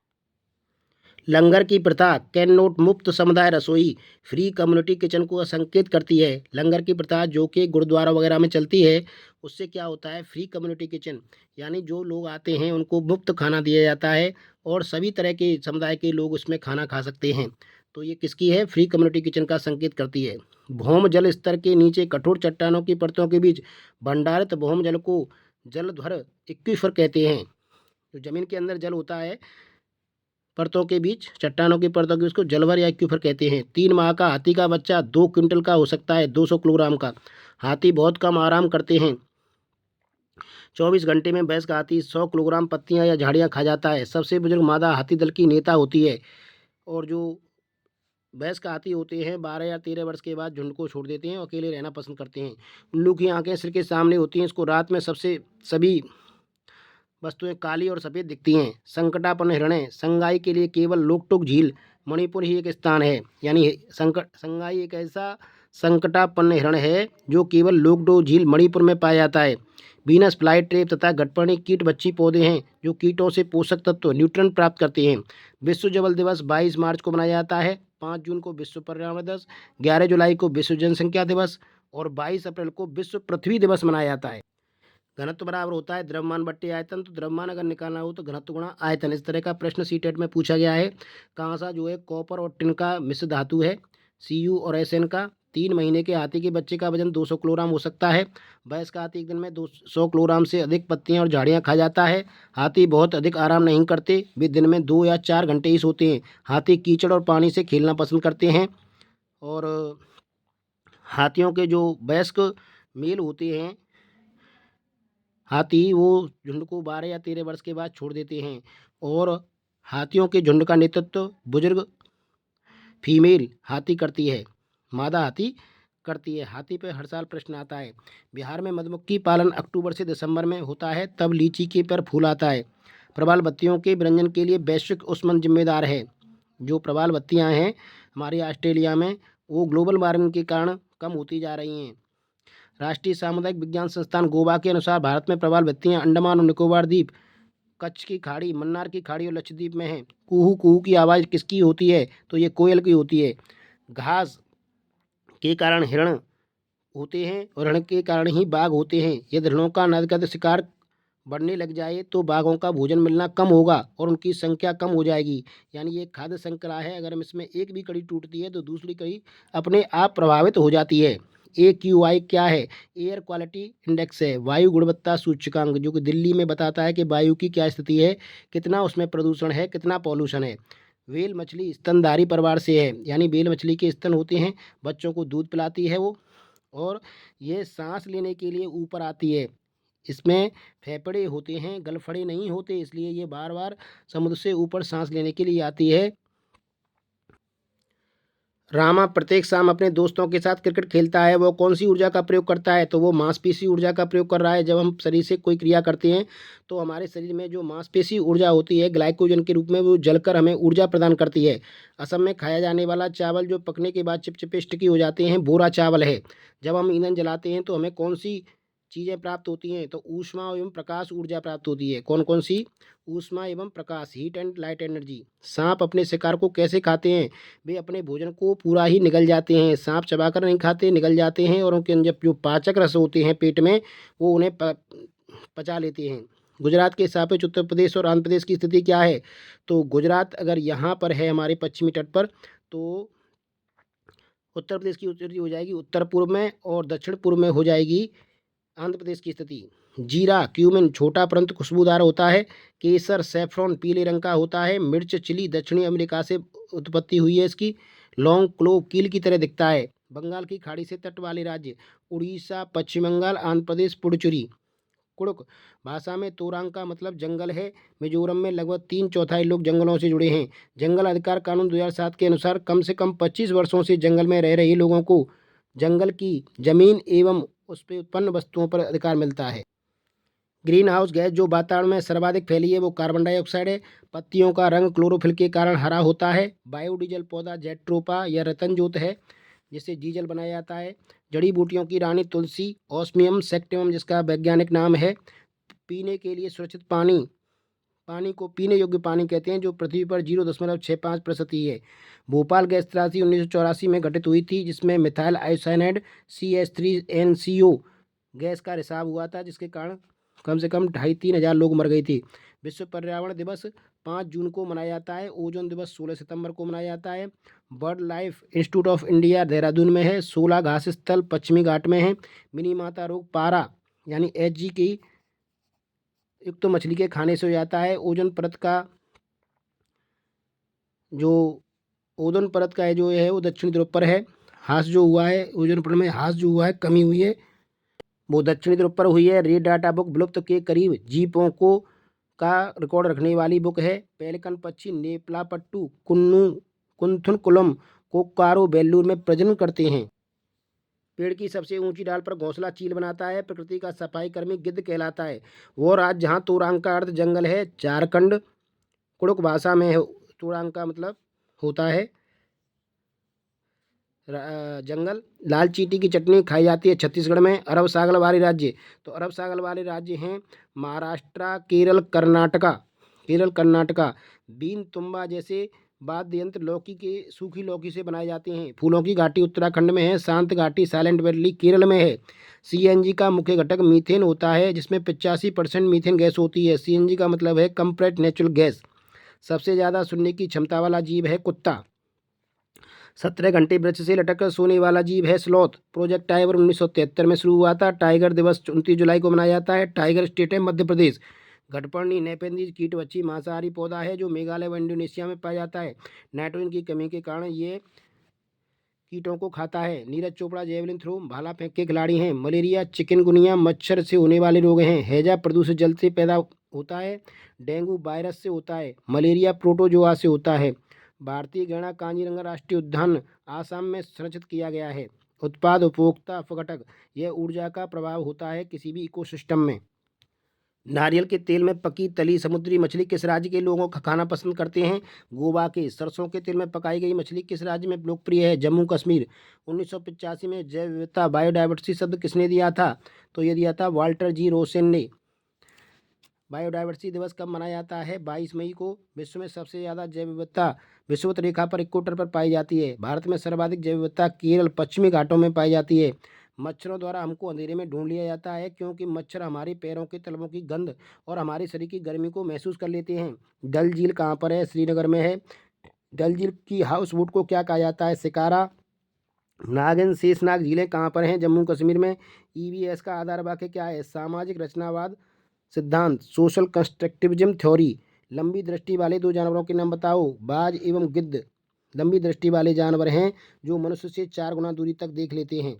लंगर की प्रथा कैन नोट मुफ्त समुदाय रसोई फ्री कम्युनिटी किचन को संकेत करती है। लंगर की प्रथा जो कि गुरुद्वारा वगैरह में चलती है, उससे क्या होता है, फ्री कम्युनिटी किचन, यानी जो लोग आते हैं उनको मुफ्त खाना दिया जाता है और सभी तरह के समुदाय के लोग उसमें खाना खा सकते हैं। तो ये किसकी है? फ्री कम्युनिटी किचन का संकेत करती है। भौम जल स्तर के नीचे कठोर चट्टानों की परतों के बीच भंडारित भौम जल को जलधर इक्विफर कहते हैं। जो जमीन के अंदर जल होता है परतों के बीच, चट्टानों की परतों के बीच, उसको जलभर या एक्वीफर कहते हैं। 3 माह का हाथी का बच्चा 2 क्विंटल का हो सकता है, 200 किलोग्राम का। हाथी बहुत कम आराम करते हैं। 24 घंटे में वयस्क हाथी 100 किलोग्राम पत्तियां या झाड़ियां खा जाता है। सबसे बुजुर्ग मादा हाथी दल की नेता होती है और जो वयस्क हाथी होते हैं 12 या 13 वर्ष के बाद झुंड को छोड़ देते हैं और अकेले रहना पसंद करते हैं। उल्लू की आंखें सिर के सामने होती हैं। इसको रात में सभी वस्तुएं काली और सफ़ेद दिखती हैं। संकटापन्न हिरण संगाई के लिए केवल लोकटोक झील मणिपुर ही एक स्थान है। यानी संगाई एक ऐसा संकटापन्न हिरण है जो केवल लोकटोक झील मणिपुर में पाया जाता है। वीनस फ्लाई ट्रैप तथा घटपर्णी कीट बच्ची पौधे हैं जो कीटों से पोषक तत्व न्यूट्रन प्राप्त करते हैं। विश्व जल दिवस 22 मार्च को मनाया जाता है। 5 जून को विश्व पर्यावरण दिवस, 11 जुलाई को विश्व जनसंख्या दिवस और 22 अप्रैल को विश्व पृथ्वी दिवस मनाया जाता है। घनत्व बराबर होता है द्रव्यमान बट्टे आयतन। तो द्रव्यमान अगर निकालना हो तो घनत्व गुणा आयतन। इस तरह का प्रश्न सीटेट में पूछा गया है। कांसा जो है कॉपर और टिन का मिश्र धातु है। सीयू और एसएन का। 3 महीने के हाथी के बच्चे का वजन 200 किलोग्राम हो सकता है। वयस्क हाथी एक दिन में 200 किलोग्राम से अधिक पत्तियां और झाड़ियां खा जाता है। हाथी बहुत अधिक आराम नहीं करते, वे दिन में 2 या 4 घंटे ही सोते हैं। हाथी कीचड़ और पानी से खेलना पसंद करते हैं। और हाथियों के जो वयस्क मेल होते हैं हाथी, वो झुंड को 12 या 13 वर्ष के बाद छोड़ देते हैं। और हाथियों के झुंड का नेतृत्व बुजुर्ग फीमेल हाथी करती है, मादा हाथी करती है। हाथी पर हर साल प्रश्न आता है। बिहार में मधुमक्खी पालन अक्टूबर से दिसंबर में होता है, तब लीची के पर फूल आता है। प्रवाल बत्तियों के विरंजन के लिए वैश्विक उष्मन जिम्मेदार है। जो प्रवाल बत्तियां हैं हमारे ऑस्ट्रेलिया में, वो ग्लोबल वार्मिंग के कारण कम होती जा रही हैं। राष्ट्रीय सामुदायिक विज्ञान संस्थान गोवा के अनुसार भारत में प्रवाल बत्तियां अंडमान और निकोबार द्वीप, कच्छ की खाड़ी, मन्नार की खाड़ी और लक्षद्वीप में हैं। कुहू कुहू की आवाज़ किसकी होती है? तो ये कोयल की होती है। घास के कारण हिरण होते हैं और हिरण के कारण ही बाघ होते हैं। यदि हिरणों का नदगत शिकार बढ़ने लग जाए तो बाघों का भोजन मिलना कम होगा और उनकी संख्या कम हो जाएगी। यानी ये खाद्य श्रृंखला है, अगर हम इसमें एक भी कड़ी टूटती है तो दूसरी कड़ी अपने आप प्रभावित हो जाती है। AQI क्या है? एयर क्वालिटी इंडेक्स है, वायु गुणवत्ता सूचकांक, जो कि दिल्ली में बताता है कि वायु की क्या स्थिति है, कितना उसमें प्रदूषण है, कितना पॉल्यूशन है। व्हेल मछली स्तनधारी परिवार से है, यानी व्हेल मछली के स्तन होते हैं, बच्चों को दूध पिलाती है वो, और ये सांस लेने के लिए ऊपर आती है। इसमें फेफड़े होते हैं, गलफड़े नहीं होते, इसलिए ये बार बार समुद्र से ऊपर सांस लेने के लिए आती है। रामा प्रत्येक शाम अपने दोस्तों के साथ क्रिकेट खेलता है। वो कौन सी ऊर्जा का प्रयोग करता है? तो वो मांसपेशी ऊर्जा का प्रयोग कर रहा है। जब हम शरीर से कोई क्रिया करते हैं तो हमारे शरीर में जो मांसपेशी ऊर्जा होती है ग्लाइकोजन के रूप में, वो जलकर हमें ऊर्जा प्रदान करती है। असम में खाया जाने वाला चावल जो पकने के बाद चिपचिपे स्टिकी हो जाते हैं, बोरा चावल है। जब हम ईंधन जलाते हैं तो हमें कौन सी चीज़ें प्राप्त होती हैं, तो ऊष्मा एवं प्रकाश ऊर्जा प्राप्त होती है। कौन कौन सी? ऊष्मा एवं प्रकाश, हीट एंड लाइट एनर्जी। सांप अपने शिकार को कैसे खाते हैं? वे अपने भोजन को पूरा ही निगल जाते हैं। सांप चबाकर नहीं खाते, निगल जाते हैं, और उनके अंदर जो पाचक रस होते हैं पेट में, वो उन्हें पचा लेते हैं। गुजरात के सापेक्ष उत्तर प्रदेश और आंध्र प्रदेश की स्थिति क्या है? तो गुजरात अगर यहाँ पर है हमारे पश्चिमी तट पर, तो उत्तर प्रदेश की स्थिति हो जाएगी उत्तर पूर्व में, और दक्षिण पूर्व में हो जाएगी आंध्र प्रदेश की स्थिति। जीरा क्यूमिन छोटा परंतु खुशबूदार होता है। केसर सैफरॉन पीले रंग का होता है। मिर्च चिली दक्षिणी अमेरिका से उत्पत्ति हुई है इसकी। लौंग क्लोव कील की तरह दिखता है। बंगाल की खाड़ी से तट वाले राज्य: उड़ीसा, पश्चिम बंगाल, आंध्र प्रदेश। पुडुचेरी। कुड़ुक भाषा में तोरांग का मतलब जंगल है। मिजोरम में लगभग 3/4 लोग जंगलों से जुड़े हैं। जंगल अधिकार कानून 2007 के अनुसार कम से कम 25 वर्षों से जंगल में रह रहे लोगों को जंगल की जमीन एवं उस पर उत्पन्न वस्तुओं पर अधिकार मिलता है। ग्रीन हाउस गैस जो वातावरण में सर्वाधिक फैली है वो कार्बन डाइऑक्साइड है। पत्तियों का रंग क्लोरोफिल के कारण हरा होता है। बायोडीजल पौधा जेट्रोपा या रतन जोत है, जिससे डीजल बनाया जाता है। जड़ी बूटियों की रानी तुलसी, ऑस्मियम सेक्टिवम जिसका वैज्ञानिक नाम है। पीने के लिए सुरक्षित पानी, पानी को पीने योग्य पानी कहते हैं, जो पृथ्वी पर 0.65% ही है। भोपाल गैस त्रासदी 1984 में घटित हुई थी, जिसमें मिथाइल आइसोसाइनाइड CH3NCO गैस का रिसाव हुआ था, जिसके कारण कम से कम 2,500-3 हज़ार लोग मर गए थे। विश्व पर्यावरण दिवस 5 जून को मनाया जाता है। ओजोन दिवस 16 सितंबर को मनाया जाता है। Bird life institute of India Dehradun में है। 16 घास स्थल पश्चिमी घाट में है। मिनी माता रोग पारा यानी HG की युक्त तो मछली के खाने से हो जाता है। ओजोन परत का जो ओजोन परत का है जो है वो दक्षिणी ध्रुव पर है। ह्रास जो हुआ है, ओजोन परत में ह्रास जो हुआ है, कमी हुई है, वो दक्षिणी ध्रुव पर हुई है। रेड डाटा बुक विलुप्त के करीब जीपों को का रिकॉर्ड रखने वाली बुक है। पेलिकन पक्षी नेप्लापट्टू कुन्नू कुंथुनकुलम कोक्कारो बेल्लूर में प्रजनन करते हैं। पेड़ की सबसे ऊंची डाल पर घोंसला चील बनाता है। प्रकृति का सफाई कर्मी गिद्ध कहलाता है। वो राज्य जहाँ तोरांग का अर्थ जंगल है, झारखंड। कुड़ुक भाषा में तोरांग का मतलब होता है जंगल। लाल चींटी की चटनी खाई जाती है छत्तीसगढ़ में। अरब सागल वाले राज्य, तो अरब सागल वाले राज्य हैं महाराष्ट्र, केरल, कर्नाटका। केरल कर्नाटका। बीन तुम्बा जैसे वाद्य यंत्र लौकी के सूखी लौकी से बनाए जाते हैं। फूलों की घाटी उत्तराखंड में है। शांत घाटी साइलेंट वैली केरल में है। CNG का मुख्य घटक मीथेन होता है, जिसमें 85% मीथेन गैस होती है। CNG का मतलब है कंप्रेस्ड नेचुरल गैस। सबसे ज़्यादा सुनने की क्षमता वाला जीव है कुत्ता। 17 घंटे वृक्ष से लटक कर सोने वाला जीव है स्लॉथ। प्रोजेक्ट टाइगर 1973 में शुरू हुआ था। टाइगर दिवस 29 जुलाई को मनाया जाता है। टाइगर स्टेट है मध्य प्रदेश। घटपर्णी नेपेंदी कीटवच्छी मांसाहारी पौधा है, जो मेघालय व इंडोनेशिया में पाया जाता है। नाइट्रोजन की कमी के कारण ये कीटों को खाता है। नीरज चोपड़ा जेवलिन थ्रो भाला फेंक के खिलाड़ी हैं। मलेरिया चिकनगुनिया मच्छर से होने वाले रोग हैं। हैजा प्रदूषित जल से पैदा होता है। डेंगू वायरस से होता है। मलेरिया प्रोटोजोआ से होता है। भारतीय गैंडा कांजीरंगा राष्ट्रीय उद्यान आसाम में संरक्षित किया गया है। उत्पाद उपभोक्ता अपघटक, यह ऊर्जा का प्रभाव होता है किसी भी इकोसिस्टम में। नारियल के तेल में पकी तली समुद्री मछली किस राज्य के लोगों का खाना पसंद करते हैं? गोवा के। सरसों के तेल में पकाई गई मछली किस राज्य में लोकप्रिय है? जम्मू कश्मीर। 1985 में जैव विविधता बायोडाइवर्सिटी शब्द किसने दिया था? तो ये दिया था वाल्टर जी रोसेन ने। बायोडाइवर्सिटी दिवस कब मनाया जाता है? 22 मई को। विश्व में सबसे ज़्यादा जैव विविधता विषुवत रेखा पर इक्वेटर पर पाई जाती है। भारत में सर्वाधिक जैव विविधता केरल पश्चिमी घाटों में पाई जाती है। मच्छरों द्वारा हमको अंधेरे में ढूंढ लिया जाता है, क्योंकि मच्छर हमारे पैरों के तलवों की गंध और हमारे शरीर की गर्मी को महसूस कर लेते हैं। डल झील कहाँ पर है? श्रीनगर में है। डल झील की हाउस बोट को क्या कहा जाता है? शिकारा। नागिन शेषनाग झीलें कहाँ पर हैं? जम्मू कश्मीर में। EVS का आधार वाक्य क्या है? सामाजिक रचनावाद सिद्धांत, सोशल कंस्ट्रक्टिविज्म थ्योरी। लंबी दृष्टि वाले दो जानवरों के नाम बताओ। बाज एवं गिद्ध लंबी दृष्टि वाले जानवर हैं, जो मनुष्य से 4 गुना दूरी तक देख लेते हैं।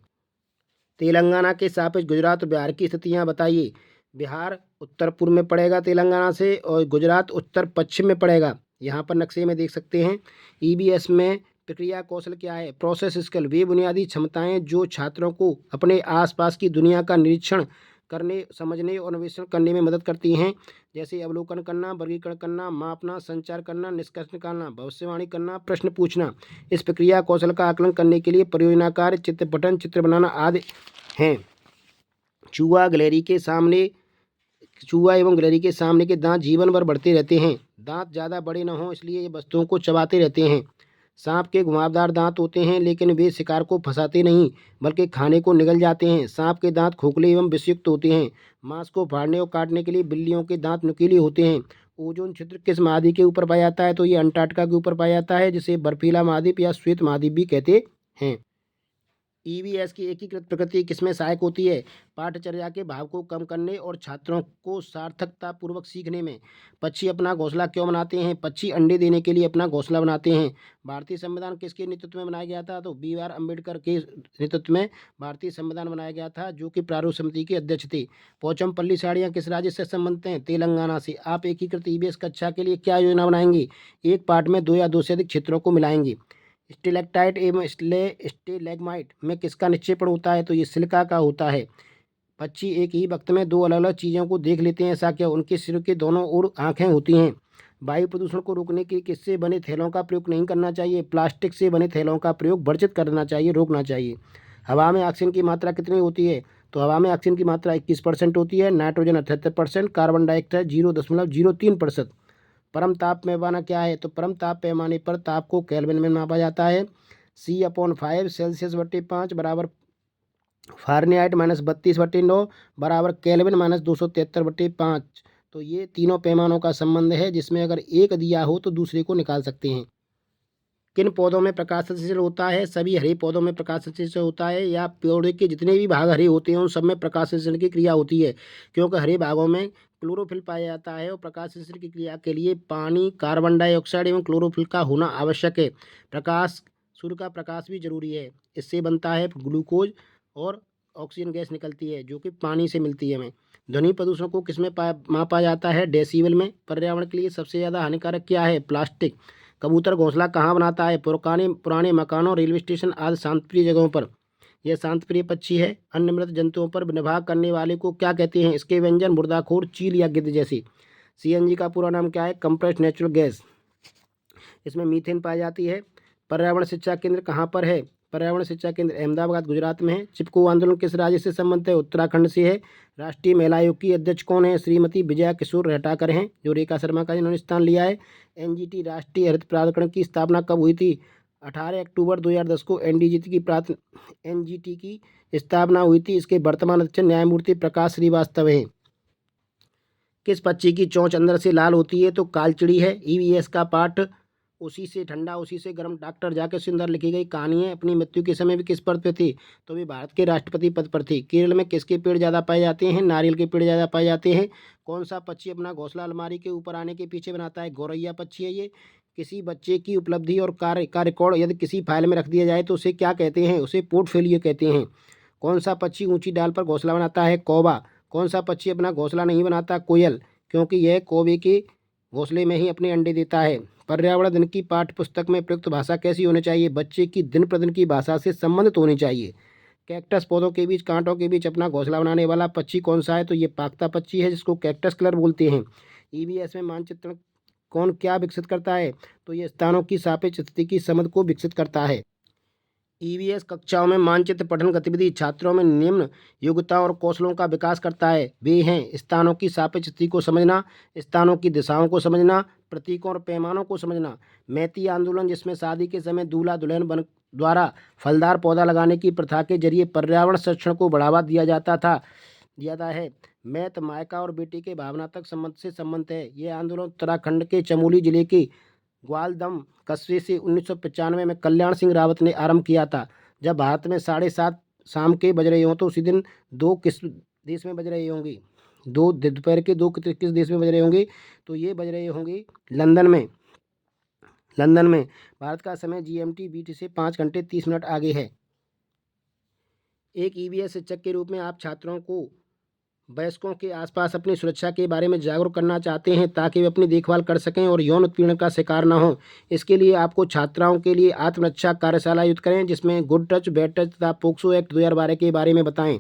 तेलंगाना के सापेक्ष गुजरात और बिहार की स्थितियाँ बताइए। बिहार उत्तर पूर्व में पड़ेगा तेलंगाना से, और गुजरात उत्तर पश्चिम में पड़ेगा। यहाँ पर नक्शे में देख सकते हैं। EBS में प्रक्रिया कौशल क्या है? प्रोसेस स्किल, वे बुनियादी क्षमताएं जो छात्रों को अपने आसपास की दुनिया का निरीक्षण करने, समझने और अन्वेषण करने में मदद करती हैं, जैसे अवलोकन करना, वर्गीकरण करना, मापना, संचार करना, निष्कर्ष निकालना, भविष्यवाणी करना, प्रश्न पूछना। इस प्रक्रिया कौशल का आकलन करने के लिए परियोजना कार्य, चित्र पठन, चित्र बनाना आदि हैं। चूहा गिलहरी के सामने चूहा एवं गिलहरी के सामने के दांत जीवन भर बढ़ते रहते हैं। दांत ज़्यादा बड़े न हों इसलिए ये वस्तुओं को चबाते रहते हैं। सांप के घुमावदार दांत होते हैं लेकिन वे शिकार को फंसाते नहीं बल्कि खाने को निगल जाते हैं। सांप के दांत खोखले एवं विषयुक्त होते हैं। मांस को फाड़ने और काटने के लिए बिल्लियों के दांत नुकीले होते हैं। ओजोन क्षेत्र किस महाद्वीप के ऊपर पाया जाता है? तो ये अंटार्कटिका के ऊपर पाया जाता है, जिसे बर्फीला महाद्वीप या श्वेत महाद्वीप भी कहते हैं। ईवीएस की एकीकृत प्रकृति किसमें सहायक होती है? पाठचर्या के भाव को कम करने और छात्रों को सार्थकता पूर्वक सीखने में। पक्षी अपना घोंसला क्यों बनाते हैं? पक्षी अंडे देने के लिए अपना घोंसला बनाते हैं। भारतीय संविधान किसके नेतृत्व में बनाया गया था? तो बी आर अम्बेडकर के नेतृत्व में भारतीय संविधान बनाया गया था, जो कि प्रारूप समिति के अध्यक्ष थे। पोचमपल्ली साड़ियाँ किस राज्य से संबंधित हैं? तेलंगाना से। आप एकीकृत ईवीएस कक्षा के लिए क्या योजना बनाएंगे? एक पाठ में 2 या 2 से अधिक क्षेत्रों को मिलाएंगे। स्टेलेक्टाइट एवं स्टेलेग्माइट में किसका निक्षेपण होता है? तो ये सिलिका का होता है। पक्षी एक ही वक्त में 2 अलग अलग चीज़ों को देख लेते हैं, ऐसा क्या? उनके सिर के दोनों ओर आंखें होती हैं। वायु प्रदूषण को रोकने के लिए किससे बने थैलों का प्रयोग नहीं करना चाहिए? प्लास्टिक से बने थैलों का प्रयोग वर्जित करना चाहिए, रोकना चाहिए। हवा में ऑक्सीजन की मात्रा कितनी होती है? तो हवा में ऑक्सीजन की मात्रा 21% होती है, नाइट्रोजन 78%, कार्बन डाइऑक्साइड 0.03%। परम ताप पैमाना क्या है? तो परम ताप पैमाने पर ताप को केल्विन में मापा जाता है। C/5 सेल्सियस बटे 5 बराबर फ़ारेनहाइट -32/9 बराबर केल्विन -273/5। तो ये तीनों पैमानों का संबंध है, जिसमें अगर एक दिया हो तो दूसरे को निकाल सकते हैं। किन पौधों में प्रकाश संश्लेषण होता है? सभी हरे पौधों में प्रकाश संश्लेषण होता है, या पौधे के जितने भी भाग हरे होते हैं उन सब में प्रकाश संश्लेषण की क्रिया होती है, क्योंकि हरे भागों में क्लोरोफिल पाया जाता है और प्रकाश संश्लेषण की क्रिया के लिए पानी, कार्बन डाइऑक्साइड एवं क्लोरोफिल का होना आवश्यक है। प्रकाश, सूर्य का प्रकाश भी जरूरी है। इससे बनता है ग्लूकोज और ऑक्सीजन गैस निकलती है, जो कि पानी से मिलती है हमें। ध्वनि प्रदूषण को किसमें मापा जाता है? डेसिबल में। पर्यावरण के लिए सबसे ज़्यादा हानिकारक क्या है? प्लास्टिक। कबूतर घोंसला कहाँ बनाता है? पुराने पुराने मकानों, रेलवे स्टेशन आदि शांतप्रिय जगहों पर। यह शांतप्रिय पक्षी है। अन्य मृत जंतुओं पर निवाह करने वाले को क्या कहते हैं? इसके व्यंजन, मुर्दाखोर, चील या गिद्ध जैसे। सीएनजी का पूरा नाम क्या है? Compressed natural gas. इसमें मीथेन पाई जाती है। पर्यावरण शिक्षा केंद्र कहाँ पर है? पर्यावरण शिक्षा केंद्र अहमदाबाद, गुजरात में है। चिपको आंदोलन किस राज्य से संबंधित है? उत्तराखंड से है। राष्ट्रीय महिला आयोग की अध्यक्ष कौन है? श्रीमती विजया किशोर रहटाकर हैं, जो रेखा शर्मा का इन्होंने स्थान लिया है। एनजीटी राष्ट्रीय हरित प्राधिकरण की स्थापना कब हुई थी? 18 अक्टूबर 2010 को एनजीटी की स्थापना हुई थी। इसके वर्तमान अध्यक्ष न्यायमूर्ति प्रकाश श्रीवास्तव हैं। किस पक्षी की चोंच अंदर से लाल होती है? तो कालचिड़ी है। ईवीएस का पाठ उसी से ठंडा उसी से गर्म डॉक्टर जाके सुंदर लिखी गई कहानी है। अपनी मृत्यु के समय भी किस पद पे थी? तो वे भारत के राष्ट्रपति पद पर थी। केरल में किसके पेड़ ज़्यादा पाए जाते हैं? नारियल के पेड़ ज़्यादा पाए जाते हैं। कौन सा पक्षी अपना घोंसला अलमारी के ऊपर आने के पीछे बनाता है? गौरैया पक्षी है ये। किसी बच्चे की उपलब्धि और कार्य का रिकॉर्ड यदि किसी फाइल में रख दिया जाए तो उसे क्या कहते हैं? उसे पोर्टफोलियो कहते हैं। कौन सा पक्षी ऊंची डाल पर घोंसला बनाता है? कौवा। कौन सा पक्षी अपना घोंसला नहीं बनाता? कोयल, क्योंकि यह कौवे के घोंसले में ही अपने अंडे देता है। पर्यावरण दिन की पाठ्य पुस्तक में प्रयुक्त भाषा कैसी होनी चाहिए? बच्चे की दिन प्रतिदिन की भाषा से संबंधित होनी चाहिए। कैक्टस पौधों के बीच, कांटों के बीच अपना घोंसला बनाने वाला पक्षी कौन सा है? तो ये पागता पक्षी है, जिसको कैक्टस कलर बोलते हैं। ईवीएस में मानचित्रण कौन क्या विकसित करता है? तो ये स्थानों की सापेक्ष स्थिति की समझ को विकसित करता है। ईवीएस कक्षाओं में मानचित्र पठन गतिविधि छात्रों में निम्न योग्यता और कौशलों का विकास करता है। वे हैं स्थानों की सापेक्ष स्थिति को समझना, स्थानों की दिशाओं को समझना, प्रतीकों और पैमानों को समझना। मैती आंदोलन, जिसमें शादी के समय दूल्हा दुल्हन बन द्वारा फलदार पौधा लगाने की प्रथा के जरिए पर्यावरण संरक्षण को बढ़ावा दिया है। मैत मायका और बेटी के भावनात्मक संबंध से संबंधित है। ये आंदोलन उत्तराखंड के चमोली जिले के ग्वालदम कस्बे से 1995 में कल्याण सिंह रावत ने आरंभ किया था। जब भारत में 7:30 शाम के बज रहे हों तो उसी दिन दो किस देश में बज रहे होंगे? दो दोपहर के दो किस देश में बज रहे होंगे? तो ये बज रहे होंगे लंदन में। भारत का समय जीएमटी बीटी से 5 घंटे 30 मिनट आगे है। एक ईवीएस शिक्षक के रूप में आप छात्रों को वयस्कों के आसपास अपनी सुरक्षा के बारे में जागरूक करना चाहते हैं, ताकि वे अपनी देखभाल कर सकें और यौन उत्पीड़न का शिकार न हों। इसके लिए आपको छात्राओं के लिए आत्मरक्षा कार्यशाला आयोजित करें, जिसमें गुड टच, बैड टच तथा पोक्सो एक्ट 2012 के बारे में बताएं।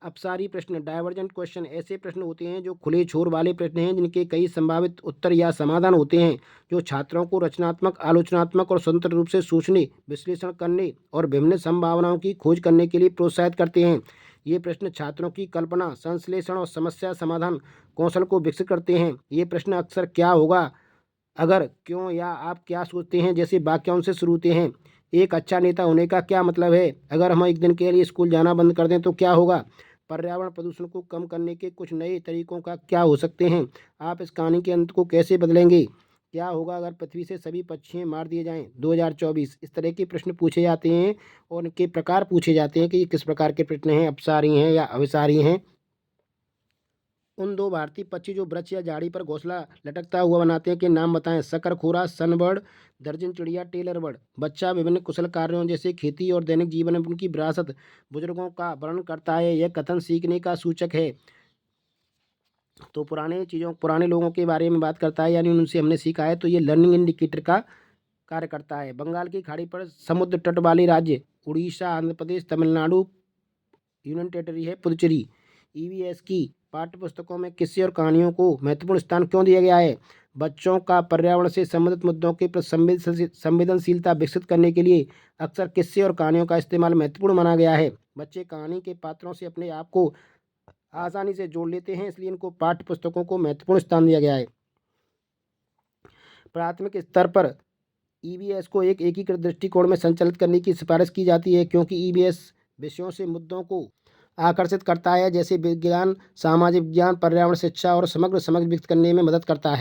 अपसारी प्रश्न, डाइवर्जेंट क्वेश्चन, ऐसे प्रश्न होते हैं जो खुले छोर वाले प्रश्न हैं, जिनके कई संभावित उत्तर या समाधान होते हैं, जो छात्रों को रचनात्मक, आलोचनात्मक और स्वतंत्र रूप से सोचने, विश्लेषण करने और विभिन्न संभावनाओं की खोज करने के लिए प्रोत्साहित करते हैं। ये प्रश्न छात्रों की कल्पना, संश्लेषण और समस्या समाधान कौशल को विकसित करते हैं। ये प्रश्न अक्सर क्या होगा अगर, क्यों या आप क्या सोचते हैं जैसे वाक्यों से शुरू होते हैं। एक अच्छा नेता होने का क्या मतलब है? अगर हम एक दिन के लिए स्कूल जाना बंद कर दें तो क्या होगा? पर्यावरण प्रदूषण को कम करने के कुछ नए तरीकों का क्या हो सकते हैं? आप इस कहानी के अंत को कैसे बदलेंगे? क्या होगा अगर पृथ्वी से सभी पक्षी मार दिए जाएं? 2024 इस तरह के प्रश्न पूछे जाते हैं और इनके प्रकार पूछे जाते हैं कि ये किस प्रकार के प्रश्न हैं, अपसारी हैं या अभिसारी हैं। उन दो भारतीय पक्षी जो वृक्ष या झाड़ी पर घोंसला लटकता हुआ बनाते हैं के नाम बताएं। शकरखोरा, सनबर्ड, दर्जन चिड़िया, टेलर बर्ड। बच्चा विभिन्न कुशल कार्यों जैसे खेती और दैनिक जीवन में उनकी विरासत बुजुर्गों का वर्णन करता है। यह कथन सीखने का सूचक है। तो पुराने लोगों के बारे में बात करता है, यानी उनसे हमने सीखा है, तो ये लर्निंग इंडिकेटर का कार्य करता है। बंगाल की खाड़ी पर समुद्र तट वाले राज्य उड़ीसा, आंध्र प्रदेश, तमिलनाडु, यूनियन टेरिटरी है पुदुचेरी। ईवीएस की पाठ्य पुस्तकों में किस्से और कहानियों को महत्वपूर्ण स्थान क्यों दिया गया है? बच्चों का पर्यावरण से संबंधित मुद्दों के प्रति संवेदनशीलता विकसित करने के लिए अक्सर किस्से और कहानियों का इस्तेमाल महत्वपूर्ण माना गया है। बच्चे कहानी के पात्रों से अपने आप को आसानी से जोड़ लेते हैं, इसलिए इनको पाठ्य पुस्तकों को महत्वपूर्ण स्थान दिया गया है। प्राथमिक स्तर पर ईवीएस को एक एकीकृत दृष्टिकोण में संचालित करने की सिफारिश की जाती है, क्योंकि ईवीएस विषयों से मुद्दों को आकर्षित करता है, जैसे विज्ञान, सामाजिक विज्ञान, पर्यावरण शिक्षा और समग्र समझ विकसित करने में मदद करता है।